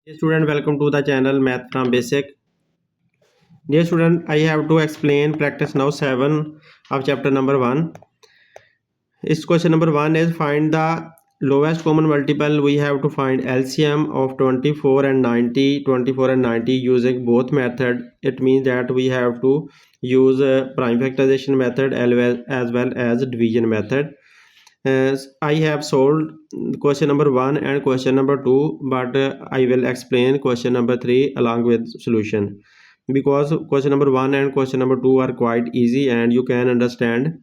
Dear student, welcome to the channel Math from Basic. Dear student, I have to explain practice now 7 of chapter number 1. This question number 1 is find the lowest common multiple. We have to find LCM of 24 and 90, 24 and 90 using both method. It means that we have to use prime factorization method as well as division method. I have solved question number 1 and question number 2, but I will explain question number 3 along with solution, because question number 1 and question number 2 are quite easy and you can understand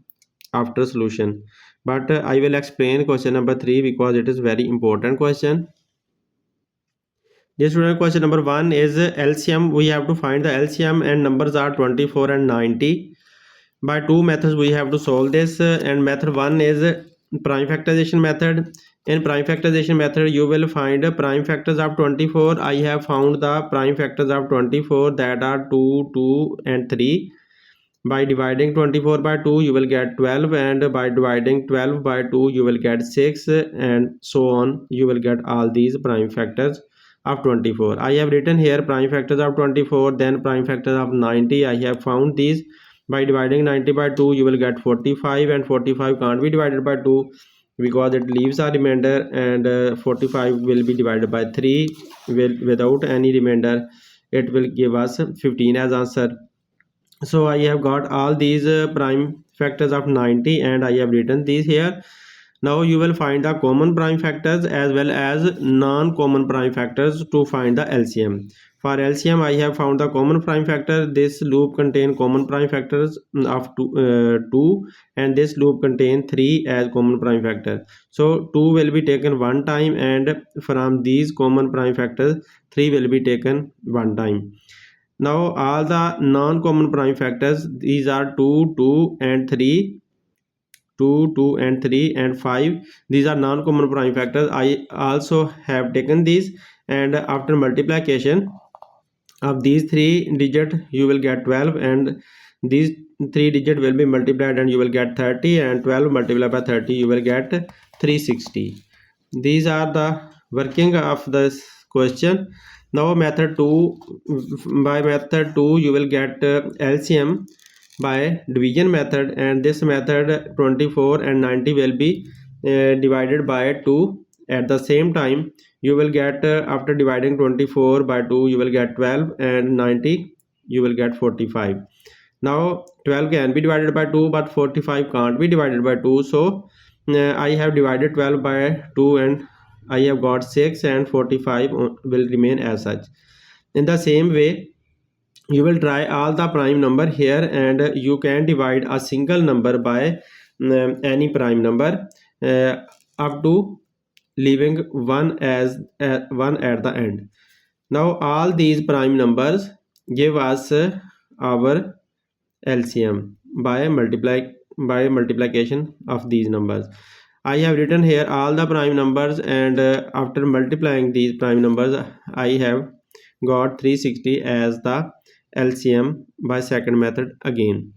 after solution, but I will explain question number 3 because it is very important question. This student, question number 1 is LCM. We have to find the LCM and numbers are 24 and 90. By two methods we have to solve this, and method 1 is prime factorization method. In prime factorization method you will find prime factors of 24. I have found the prime factors of 24, that are 2, 2 and 3. By dividing 24 by 2 you will get 12, and by dividing 12 by 2 you will get 6, and so on. You will get all these prime factors of 24. I have written here prime factors of 24, then prime factors of 90. I have found these. By dividing 90 by 2 you will get 45, and 45 can't be divided by 2 because it leaves a remainder, and 45 will be divided by 3 without any remainder. It will give us 15 as answer. So I have got all these prime factors of 90 and I have written these here. Now you will find the common prime factors as well as non-common prime factors to find the LCM. For LCM I have found the common prime factor. This loop contain common prime factors of 2, and this loop contain 3 as common prime factor. So 2 will be taken one time, and from these common prime factors 3 will be taken one time. Now all the non-common prime factors, these are 2, 2 and 3, 2, 2 and 3 and 5. These are non-common prime factors. I also have taken these, and after multiplication of these 3 digit you will get 12, and these 3 digit will be multiplied and you will get 30, and 12 multiplied by 30 you will get 360. These are the working of this question. Now method 2, by method 2 you will get LCM by division method, and this method 24 and 90 will be divided by 2 at the same time. You will get after dividing 24 by 2 you will get 12, and 90 you will get 45. Now 12 can be divided by 2 but 45 can't be divided by 2, so I have divided 12 by 2 and I have got 6, and 45 will remain as such. In the same way you will try all the prime number here, and you can divide a single number by any prime number up to leaving one as one at the end. Now all these prime numbers give us our LCM by multiplication of these numbers. I have written here all the prime numbers, and after multiplying these prime numbers I have got 360 as the LCM by second method again.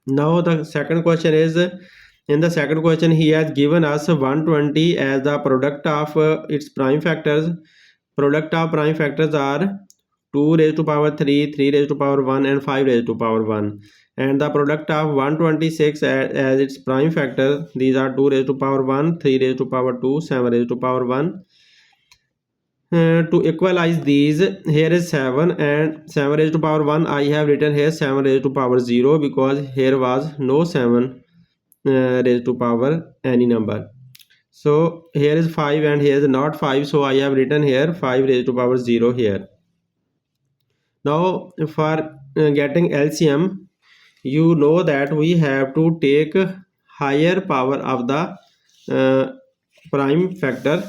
Now the second question is, in the second question he has given us 120 as the product of its prime factors. Product of prime factors are 2 raised to power 3, 3 raised to power 1 and 5 raised to power 1. And the product of 126 as its prime factor, these are 2 raised to power 1, 3 raised to power 2, 7 raised to power 1. To equalize these, here is 7 and 7 raised to power 1. I have written here 7 raised to power 0 because here was no 7 raised to power any number. So here is 5 and here is not 5, so I have written here 5 raised to power 0 here. Now for getting LCM, you know that we have to take higher power of the prime factor.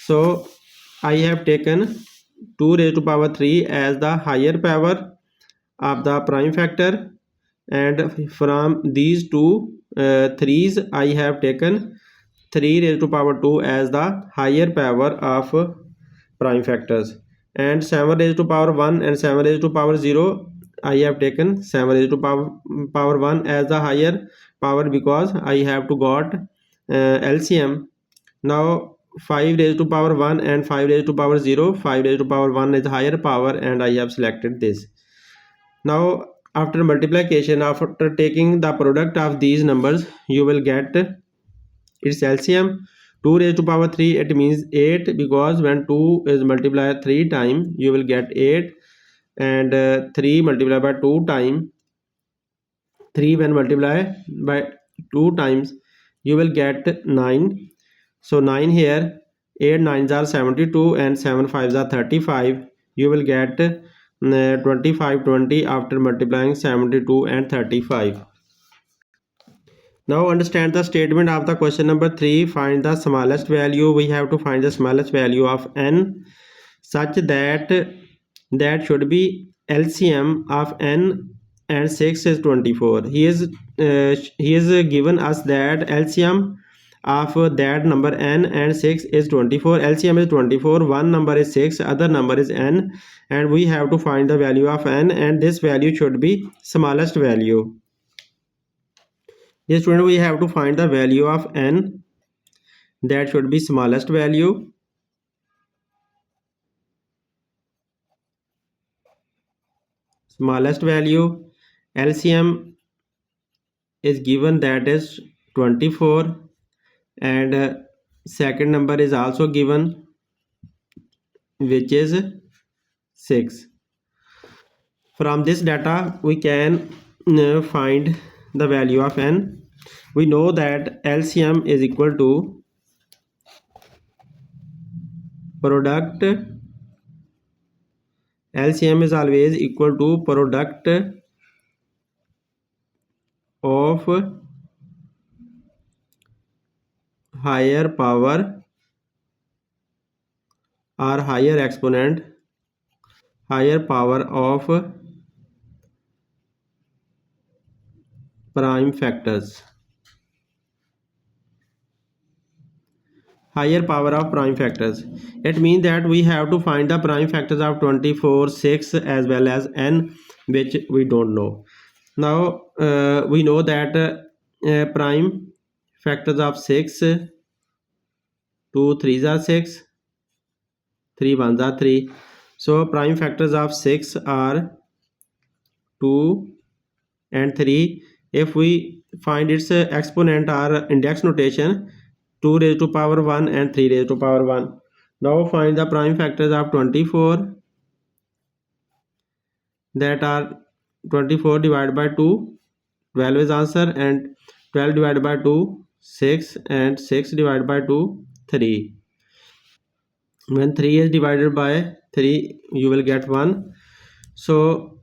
So I have taken 2 raised to power 3 as the higher power of the prime factor, and from these two 3's I have taken 3 raised to power 2 as the higher power of prime factors, and 7 raised to power 1 and 7 raised to power 0 I have taken 7 raised to power 1 as the higher power because I have to got LCM. Now 5 raised to power 1 and 5 raised to power 0. 5 raised to power 1 is higher power, and I have selected this. Now after multiplication, after taking the product of these numbers, you will get its LCM. 2 raised to power 3, it means 8, because when 2 is multiplied 3 times, you will get 8, and 3 multiplied by 2 times, 3 when multiplied by 2 times, you will get 9. So 9 here, 8 9s are 72 and 7 5s are 35. You will get 25 20 after multiplying 72 and 35. Now understand the statement of the question number 3. Find the smallest value. We have to find the smallest value of n such that that should be LCM of n and 6 is 24. He is given us that LCM of that number n and 6 is 24. LCM is 24. One number is 6, other number is n, and we have to find the value of n, and this value should be smallest value. Yes, student, we have to find the value of n, that should be smallest value. Smallest value. LCM is given, that is 24, and second number is also given, which is 6. From this data we can find the value of n. We know that LCM is equal to product. LCM is always equal to product of higher power or higher exponent, higher power of prime factors. Higher power of prime factors. It means that we have to find the prime factors of 24, 6 as well as n, which we don't know. Now we know that prime factors of 6, 2 3s are 6, 3 1s are 3. So prime factors of 6 are 2 and 3. If we find its exponent or index notation, 2 raised to power 1 and 3 raised to power 1. Now find the prime factors of 24, that are 24 divided by 2, 12 is answer, and 12 divided by 2, 6, and 6 divided by 2, 3. When 3 is divided by 3, you will get 1. So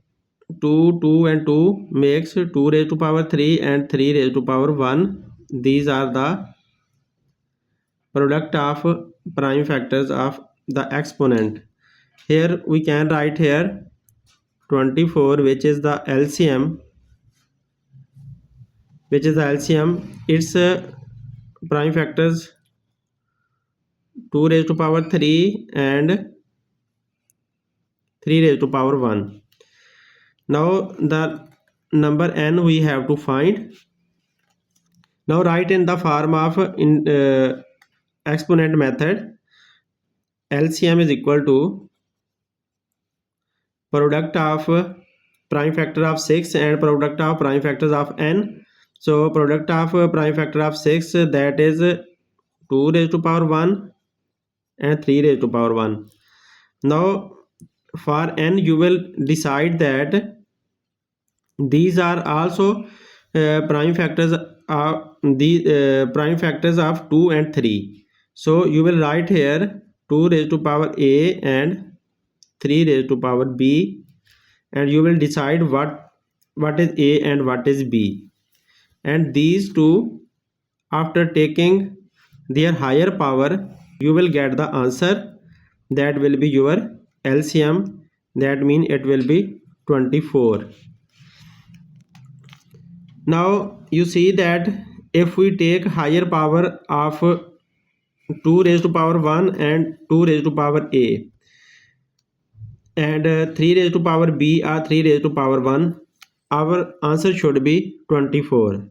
2, 2 and 2 makes 2 raised to power 3 and 3 raised to power 1. These are the product of prime factors of the exponent. Here we can write here 24, which is the LCM, its prime factors 2 raised to power 3 and 3 raised to power 1. Now the number n we have to find. Now write in the form of exponent method. LCM is equal to product of prime factor of 6 and product of prime factors of n. So product of prime factor of 6, that is 2 raised to power 1 and 3 raised to power 1. Now for n you will decide that these are also prime factors of the prime factors of 2 and 3. So you will write here 2 raised to power a and 3 raised to power b, and you will decide what is a and what is b, and these two, after taking their higher power, you will get the answer, that will be your LCM. That means it will be 24. Now you see that if we take higher power of 2 raised to power 1 and 2 raised to power a, and 3 raised to power b or 3 raised to power 1, our answer should be 24.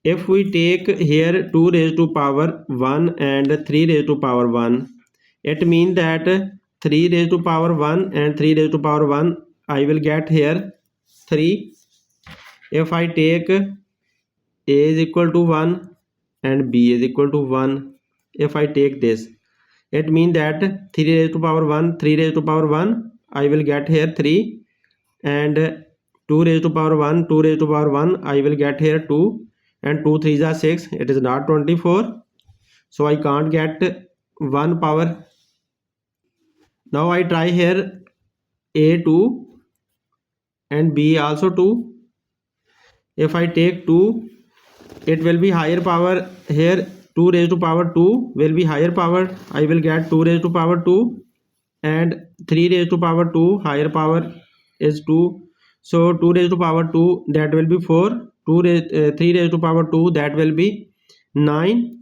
if we take here 2 raised to power 1 and 3 raised to power 1, it means that 3 raised to power 1 and 3 raised to power 1, I will get here 3. If I take A is equal to 1 and B is equal to 1, if I take this, it means that 3 raised to power 1, 3 raised to power 1, I will get here 3, and 2 raised to power 1, 2 raised to power 1, I will get here 2, and 2 3s are 6, it is not 24, so I can't get 1 power. Now I try here A 2 and B also 2. If I take 2, it will be higher power here. 2 raised to power 2 will be higher power, I will get 2 raised to power 2, and 3 raised to power 2 higher power is 2, so 2 raised to power 2 that will be 4, 3 raised to power 2 that will be 9,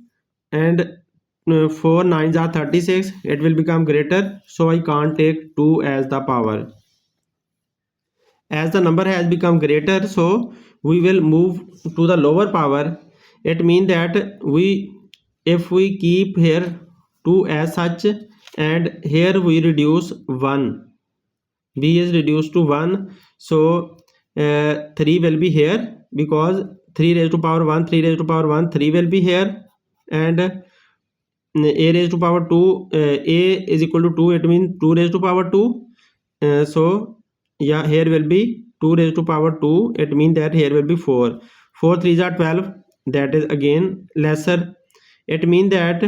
and 4 nines are 36, it will become greater, so I can't take 2 as the power. As the number has become greater, so we will move to the lower power. It means that if we keep here 2 as such, and here we reduce 1, B is reduced to 1, so 3 will be here, because 3 raised to power 1, 3 raised to power 1, 3 will be here, and A raised to power 2, A is equal to 2, it means 2 raised to power 2, so yeah, here will be 2 raised to power 2, it means that here will be 4, 4 3s are 12, that is again lesser. It means that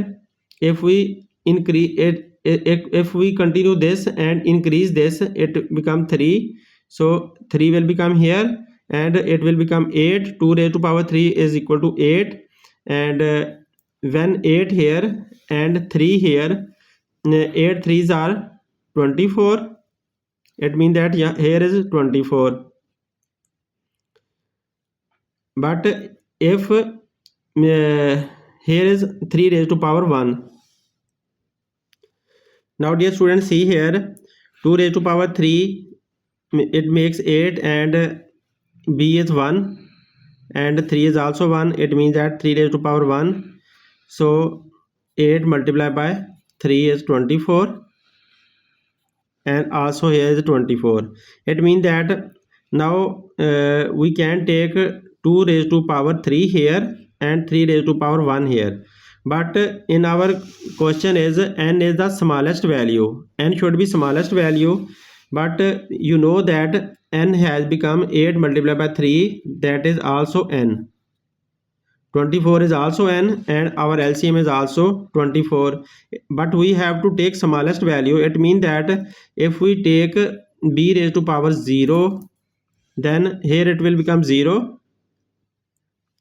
if we increase it, if we continue this and increase this, it become 3, so 3 will become here, and it will become 8, 2 raised to power 3 is equal to 8, and when 8 here and 3 here, 8 3s are 24, it means that yeah, here is 24, but if here is 3 raised to power 1. Now dear students, see here 2 raised to power 3, it makes 8, and B is 1 and 3 is also 1, it means that 3 raised to power 1, so 8 multiplied by 3 is 24, and also here is 24. It means that now we can take 2 raised to power 3 here and 3 raised to power 1 here, but in our question is n is the smallest value, n should be smallest value, but you know that n has become 8 multiplied by 3, that is also n. 24 is also n, and our LCM is also 24, but we have to take smallest value. It means that if we take b raised to power 0, then here it will become 0,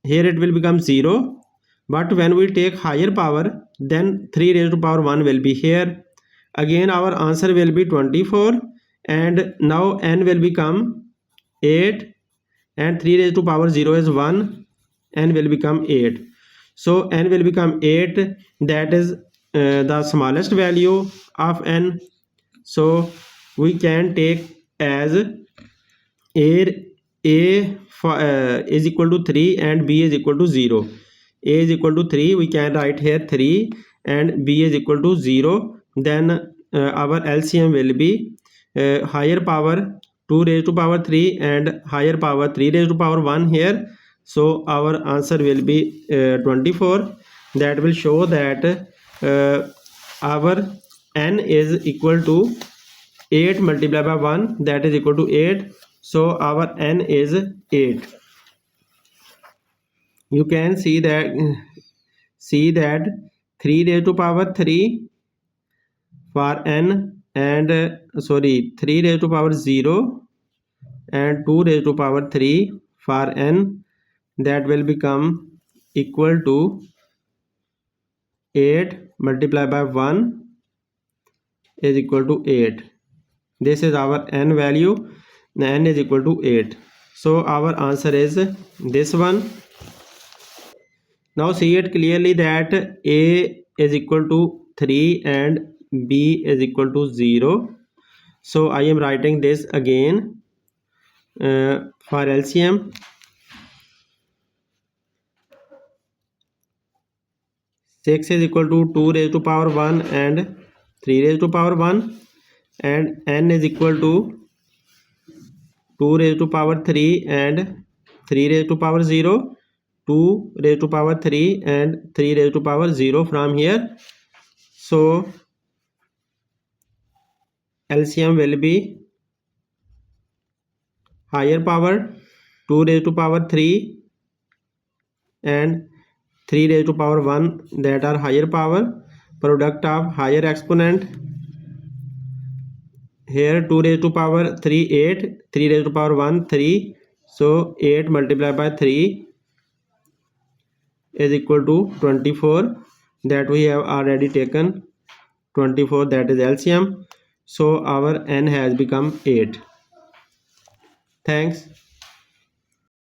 here it will become 0, but when we take higher power, then 3 raised to power 1 will be here. Again our answer will be 24, and now n will become 8, and 3 raised to power 0 is 1, n will become 8, so n will become 8, that is the smallest value of n, so we can take as a is equal to 3 and b is equal to 0. A is equal to 3, we can write here 3, and b is equal to 0, then our LCM will be higher power 2 raised to power 3 and higher power 3 raised to power 1 here, so our answer will be 24. That will show that our n is equal to 8 multiplied by 1, that is equal to 8, so our n is 8. You can see that 3 raised to power 3 for n, and 3 raised to power 0 and 2 raised to power 3 for n, that will become equal to 8 multiplied by 1 is equal to 8. This is our n value, n is equal to 8, so our answer is this one. Now see it clearly that a is equal to 3 and b is equal to 0, so I am writing this again for LCM. 6 is equal to 2 raised to power 1 and 3 raised to power 1, and n is equal to 2 raised to power 3 and 3 raised to power 0, 2 raised to power 3 and 3 raised to power 0 from here. So LCM will be higher power 2 raised to power 3 and 3 raised to power 1, that are higher power. Product of higher exponent, here 2 raised to power 3 8, 3 raised to power 1 3, so 8 multiplied by 3 is equal to 24, that we have already taken 24, that is LCM. So our n has become 8. Thanks.